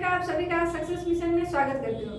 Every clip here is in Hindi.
आप सभी का सक्सेस मिशन में स्वागत करती हूँ।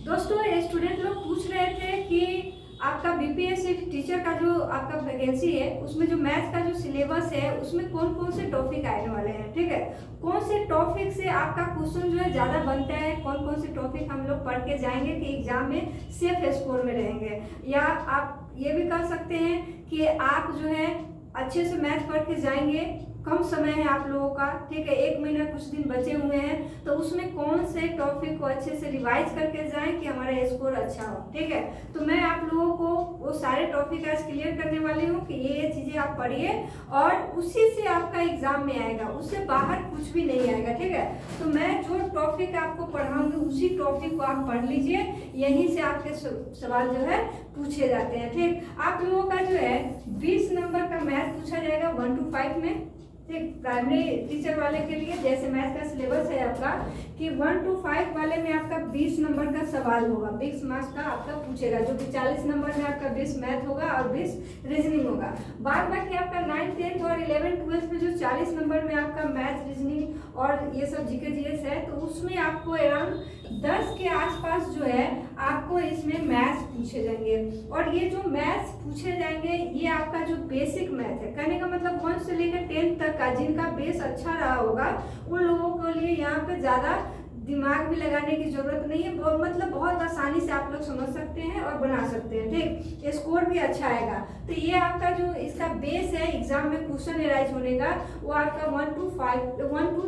दोस्तों, स्टूडेंट लोग पूछ रहे थे कि आपका बीपीएससी टीचर का जो आपका वैकेंसी है उसमें जो मैथ्स का जो सिलेबस है उसमें कौन कौन से टॉपिक आने वाले हैं। ठीक है, कौन से टॉपिक से आपका क्वेश्चन जो है ज़्यादा बनता है, कौन कौन से टॉपिक हम लोग पढ़ के जाएंगे कि एग्जाम में सेफ स्कोर में रहेंगे। या आप ये भी कर सकते हैं कि आप जो है अच्छे से मैथ पढ़ के जाएंगे, कम समय है आप लोगों का, ठीक है, 1 महीना कुछ दिन बचे हुए हैं, तो उसमें कौन से टॉपिक को अच्छे से रिवाइज करके जाएं कि हमारा स्कोर अच्छा हो। ठीक है, तो मैं आप लोगों को वो सारे टॉपिक आज क्लियर करने वाली हूँ कि ये चीज़ें आप पढ़िए और उसी से आपका एग्जाम में आएगा, उससे बाहर कुछ भी नहीं आएगा। ठीक है, तो मैं जो टॉपिक आपको पढ़ाऊंगी उसी टॉपिक को आप पढ़ लीजिए, यहीं से आपके सवाल जो है पूछे जाते हैं। ठीक, आप लोगों का जो है 20 नंबर का मैथ पूछा जाएगा 1 to 5 में। ठीक, प्राइमरी टीचर वाले के लिए जैसे मैथ का सिलेबस है आपका कि 1 to 5 वाले में आपका 20 नंबर का सवाल होगा, 20 मार्क्स का आपका पूछेगा, जो कि 40 नंबर में आपका 20 मैथ होगा और 20 रीजनिंग होगा। बाद बाकी आपका 9th 10th और 11th 12th में जो 40 नंबर में आपका मैथ, रीजनिंग और ये सब जीके जीएस है, तो उसमें आपको अराउंड 10 के आसपास जो है आपको इसमें मैथ्स पूछे जाएंगे। और ये जो मैथ्स पूछे जाएंगे ये आपका जो बेसिक मैथ है, कहने का मतलब 1 से लेकर 10 तक का जिनका बेस अच्छा रहा होगा उन लोगों के लिए यहाँ पे ज़्यादा दिमाग भी लगाने की जरूरत नहीं है, मतलब बहुत आसानी से आप लोग समझ सकते हैं और बना सकते हैं। ठीक, स्कोर भी अच्छा आएगा। तो ये आपका जो इसका बेस है एग्जाम में क्वेश्चन एराइज होने का, वो आपका 1 to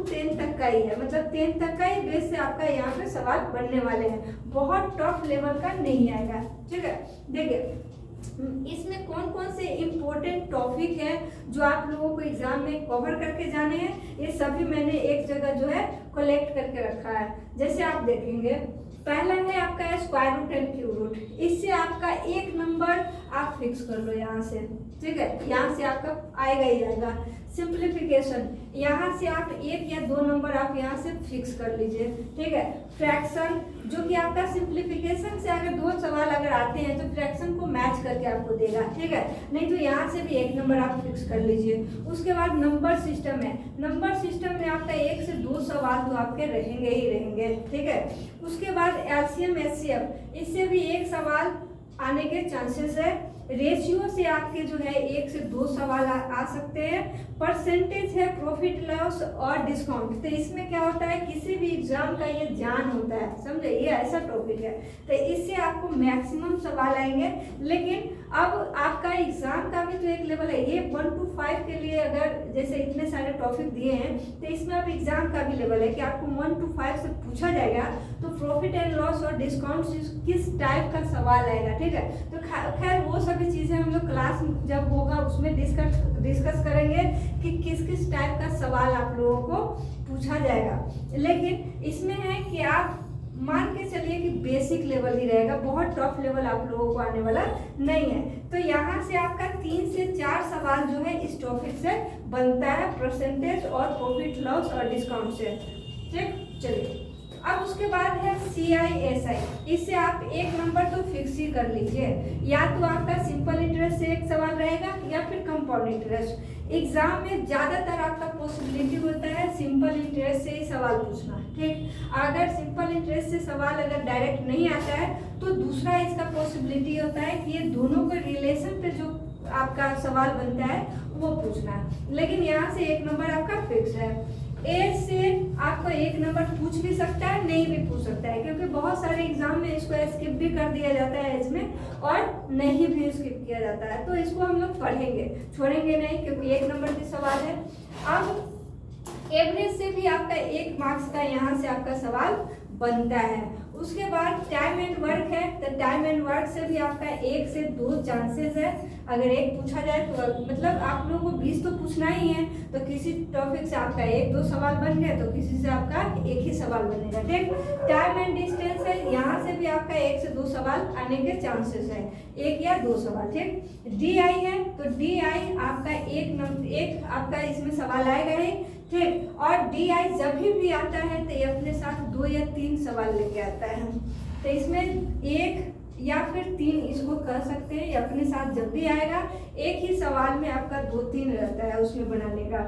10 तक का ही है, मतलब 10 तक का ही बेस से आपका यहाँ पे सवाल बनने वाले हैं, बहुत टफ लेवल का नहीं आएगा। ठीक है, देखिए इसमें कौन कौन से इम्पोर्टेंट टॉपिक है जो आप लोगों को एग्जाम में कवर करके जाने हैं, ये सभी मैंने एक जगह जो है कलेक्ट करके रखा है। जैसे आप देखेंगे, पहला है आपका square root and cube root, इससे आपका 1 नंबर आप फिक्स कर लो यहाँ से। ठीक है, यहाँ से आपका आएगा ही आएगा। सिंप्लीफिकेशन, यहाँ से आप 1 या 2 नंबर आप यहाँ से फिक्स कर लीजिए। ठीक है, फ्रैक्शन, जो कि आपका सिंप्लीफिकेशन से अगर 2 सवाल अगर आते हैं तो फ्रैक्शन को मैच करके आपको देगा। ठीक है, नहीं तो यहाँ से भी 1 नंबर आप फिक्स कर लीजिए। उसके बाद नंबर सिस्टम है, नंबर सिस्टम में आपका 1 से 2 सवाल तो आपके रहेंगे ही रहेंगे। ठीक है, उसके बाद एलसीएम एचसीएफ, इससे भी 1 सवाल आने के चांसेस है। रेशियो से आपके जो है 1 से 2 सवाल आ सकते हैं। परसेंटेज है प्रॉफिट लॉस और डिस्काउंट, तो इसमें क्या होता है किसी भी एग्जाम का ये जान होता है, समझे, ये ऐसा टॉपिक है, तो इससे आपको मैक्सिमम सवाल आएंगे। लेकिन अब आपका एग्जाम का भी तो एक लेवल है, ये 1 to 5 के लिए अगर जैसे इतने सारे टॉपिक दिए हैं तो इसमें अब एग्जाम का भी लेवल है कि आपको 1 to 5 से पूछा जाएगा तो प्रॉफिट एंड लॉस और डिस्काउंट किस टाइप का सवाल आएगा। ठीक है, तो खैर वो सभी चीजें हम लोग क्लास जब होगा उसमें डिस्कस करेंगे कि किस किस टाइप का सवाल आप लोगों को पूछा जाएगा। लेकिन इसमें है कि आप मान के चलिए कि बेसिक लेवल ही रहेगा, बहुत टफ लेवल आप लोगों को आने वाला नहीं है। तो यहाँ से आपका 3 से 4 सवाल जो है इस टॉपिक से बनता है, परसेंटेज और प्रॉफिट लॉस और डिस्काउंट से। ठीक, चलिए अब उसके बाद है CISI, इससे आप 1 नंबर तो फिक्स ही कर लीजिए, या तो आपका सिंपल इंटरेस्ट से 1 सवाल रहेगा या फिर कंपाउंड इंटरेस्ट। एग्जाम में ज्यादातर आपका पॉसिबिलिटी होता है सिंपल इंटरेस्ट से ही सवाल पूछना। ठीक, अगर सिंपल इंटरेस्ट से सवाल अगर डायरेक्ट नहीं आता है तो दूसरा इसका पॉसिबिलिटी होता है कि ये दोनों के रिलेशन पे जो आपका सवाल बनता है वो पूछना है। लेकिन यहाँ से 1 नंबर आपका फिक्स है। एज से आपको 1 नंबर पूछ भी सकता है, नहीं भी पूछ सकता है, क्योंकि बहुत सारे एग्जाम में इसको स्किप भी कर दिया जाता है एज में और नहीं भी स्किप किया जाता है, तो इसको हम लोग पढ़ेंगे, छोड़ेंगे नहीं, क्योंकि 1 नंबर की सवाल है। अब एवरेज से भी आपका 1 मार्क्स का यहाँ से आपका सवाल बनता है। उसके बाद टाइम एंड वर्क है, तो टाइम एंड वर्क से भी आपका 1 से 2 चांसेस है, अगर 1 पूछा जाए तो मतलब आप लोगों को 20 तो पूछना ही है, तो किसी टॉपिक से आपका 1-2 सवाल बन गया तो किसी से आपका 1 ही सवाल बनेगा। ठीक, टाइम एंड डिस्टेंस है, यहाँ से भी आपका 1 से 2 सवाल आने के चांसेस है, 1 या 2 सवाल। ठीक, DI है, तो DI आपका 1 आपका इसमें सवाल आएगा ही। ठीक, और DI जब भी आता है तो ये अपने साथ 2 या 3 सवाल लेके आता है, तो इसमें 1 या फिर 3 इसको कर सकते हैं, ये अपने साथ जब भी आएगा। एक ही सवाल में आपका 2-3 रहता है उसमें बनाने का।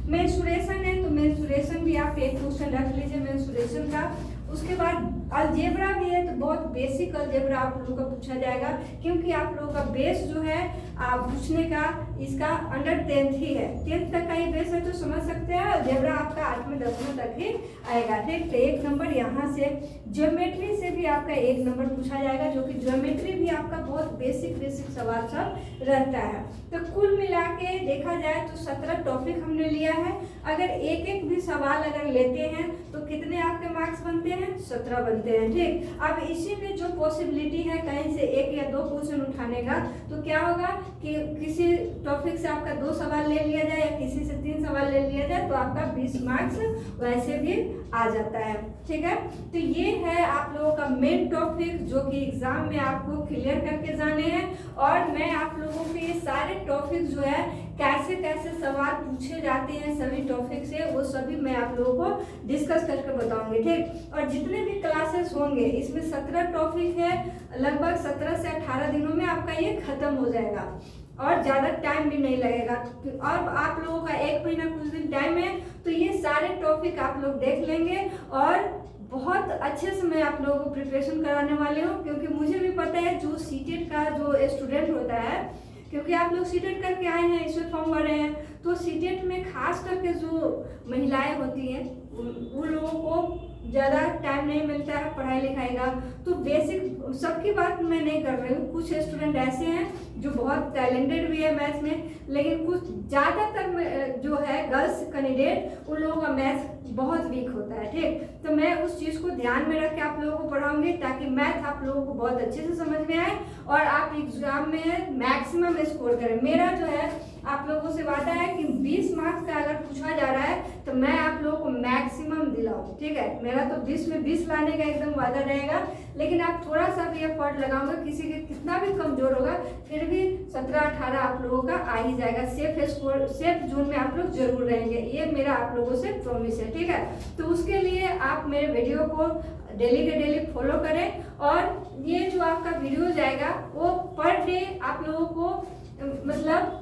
मेंसुरेशन है तो मेंसुरेशन भी आप एक क्वेश्चन रख लीजिए मेंसुरेशन का। उसके बाद अलजेब्रा भी है, तो बहुत बेसिक अलजेब्रा आप लोगों का पूछा जाएगा, क्योंकि आप लोगों का बेस जो है पूछने का इसका अंडर 10th ही है, 10th तक का ही बेस है, तो समझ सकते हैं अलजेब्रा आपका 8वें 10वें तक ही आएगा। ठीक, तो 1 नंबर यहाँ से। ज्योमेट्री से भी आपका 1 नंबर पूछा जाएगा, जो कि ज्योमेट्री भी आपका बहुत बेसिक सवाल सब रहता है। तो कुल मिला के देखा जाए तो 17 टॉपिक हमने लिया है। अगर एक भी सवाल अगर लेते हैं तो कितने आपके मार्क्स बनते हैं? 17 बनते हैं। ठीक, अब इसी में जो पॉसिबिलिटी है कहीं से 1 या 2 क्वेश्चन उठाने का, तो क्या होगा कि किसी टॉपिक से आपका 2 सवाल ले लिया जाए या किसी से 3 सवाल ले लिया जाए, तो आपका 20 मार्क्स वैसे भी आ जाता है। ठीक है, तो ये है आप लोगों का मेन टॉपिक जो कि एग्जाम में आपको क्लियर करके जाने हैं। और मैं आप लोगों के ये सारे टॉपिक जो है कैसे कैसे सवाल पूछे जाते हैं सभी टॉपिक से, वो सभी मैं आप लोगों को डिस्कस करके बताऊंगी। ठीक, और जितने भी क्लासेस होंगे इसमें 17 टॉपिक है, लगभग 17 से 18 दिनों में आपका ये खत्म हो जाएगा और ज़्यादा टाइम भी नहीं लगेगा। और आप लोगों का 1 महीना कुछ दिन टाइम है, तो ये सारे टॉपिक आप लोग देख लेंगे और बहुत अच्छे से मैं आप लोगों को प्रिपरेशन कराने वाले हूँ, क्योंकि मुझे भी पता है जो सीटेट का जो स्टूडेंट होता है, क्योंकि आप लोग सीटेट करके आए हैं, इसमें फॉर्म भर रहे हैं, तो सीटेट में खास करके जो महिलाएं होती हैं उन लोगों को ज़्यादा टाइम नहीं मिलता है पढ़ाई लिखाई का। तो बेसिक सबकी बात मैं नहीं कर रही हूँ, कुछ स्टूडेंट ऐसे हैं जो बहुत टैलेंटेड भी है मैथ्स में, लेकिन कुछ ज़्यादातर जो है गर्ल्स कैंडिडेट उन लोगों का मैथ्स बहुत वीक होता है। ठीक, तो मैं उस चीज़ को ध्यान में रख के आप लोगों को पढ़ाऊंगी ताकि मैथ आप लोगों को बहुत अच्छे से समझ में आए और आप एग्जाम में मैक्सिमम स्कोर करें। मेरा जो है आप लोगों से वादा है कि 20 मार्क्स का अगर पूछा जा रहा है तो मैं आप लोगों को मैक्सिमम दिलाऊं। ठीक है, मेरा तो 20 में 20 लाने का एकदम वादा रहेगा, लेकिन आप थोड़ा सा भी एफर्ट लगाओगे, किसी के कितना भी कमजोर होगा फिर भी 17-18 आप लोगों का आ ही जाएगा। सेफ स्कोर, सेफ जोन में आप लोग जरूर रहेंगे, ये मेरा आप लोगों से प्रॉमिस है। ठीक है, तो उसके लिए आप मेरे वीडियो को डेली के डेली फॉलो करें, और ये जो आपका वीडियो जाएगा वो पर डे आप लोगों को मतलब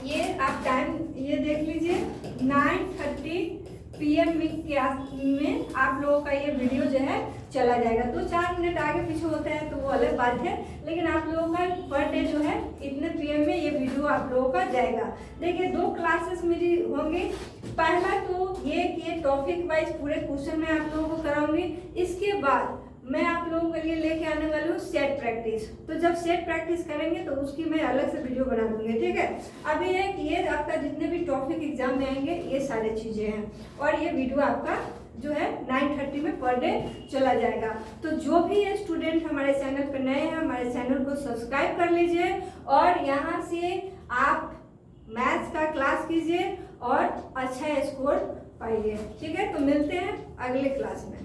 ये आप टाइम ये देख लीजिए 9:30 PM में आप लोगों का ये वीडियो जो है चला जाएगा। 2-4 मिनट आगे पीछे होता है तो वो अलग बात है, लेकिन आप लोगों का पर डे जो है इतने PM में ये वीडियो आप लोगों का जाएगा। देखिए 2 क्लासेस मेरी होंगी। पहला तो ये टॉपिक वाइज पूरे क्वेश्चन मैं आप लोगों को कराऊंगी। इसके बाद मैं आप लोगों के लिए लेके आने वाली हूँ सेट प्रैक्टिस। तो जब सेट प्रैक्टिस करेंगे तो उसकी मैं अलग से वीडियो बना दूंगी। ठीक है, अभी है कि ये आपका जितने भी टॉपिक एग्जाम में आएंगे ये सारी चीजें हैं, और ये वीडियो आपका जो है 9:30 में पर डे चला जाएगा। तो जो भी ये स्टूडेंट हमारे चैनल पर नए हैं, हमारे चैनल को सब्सक्राइब कर लीजिए और यहाँ से आप मैथ्स का क्लास कीजिए और अच्छा स्कोर पाइए। ठीक है, तो मिलते हैं अगले क्लास में।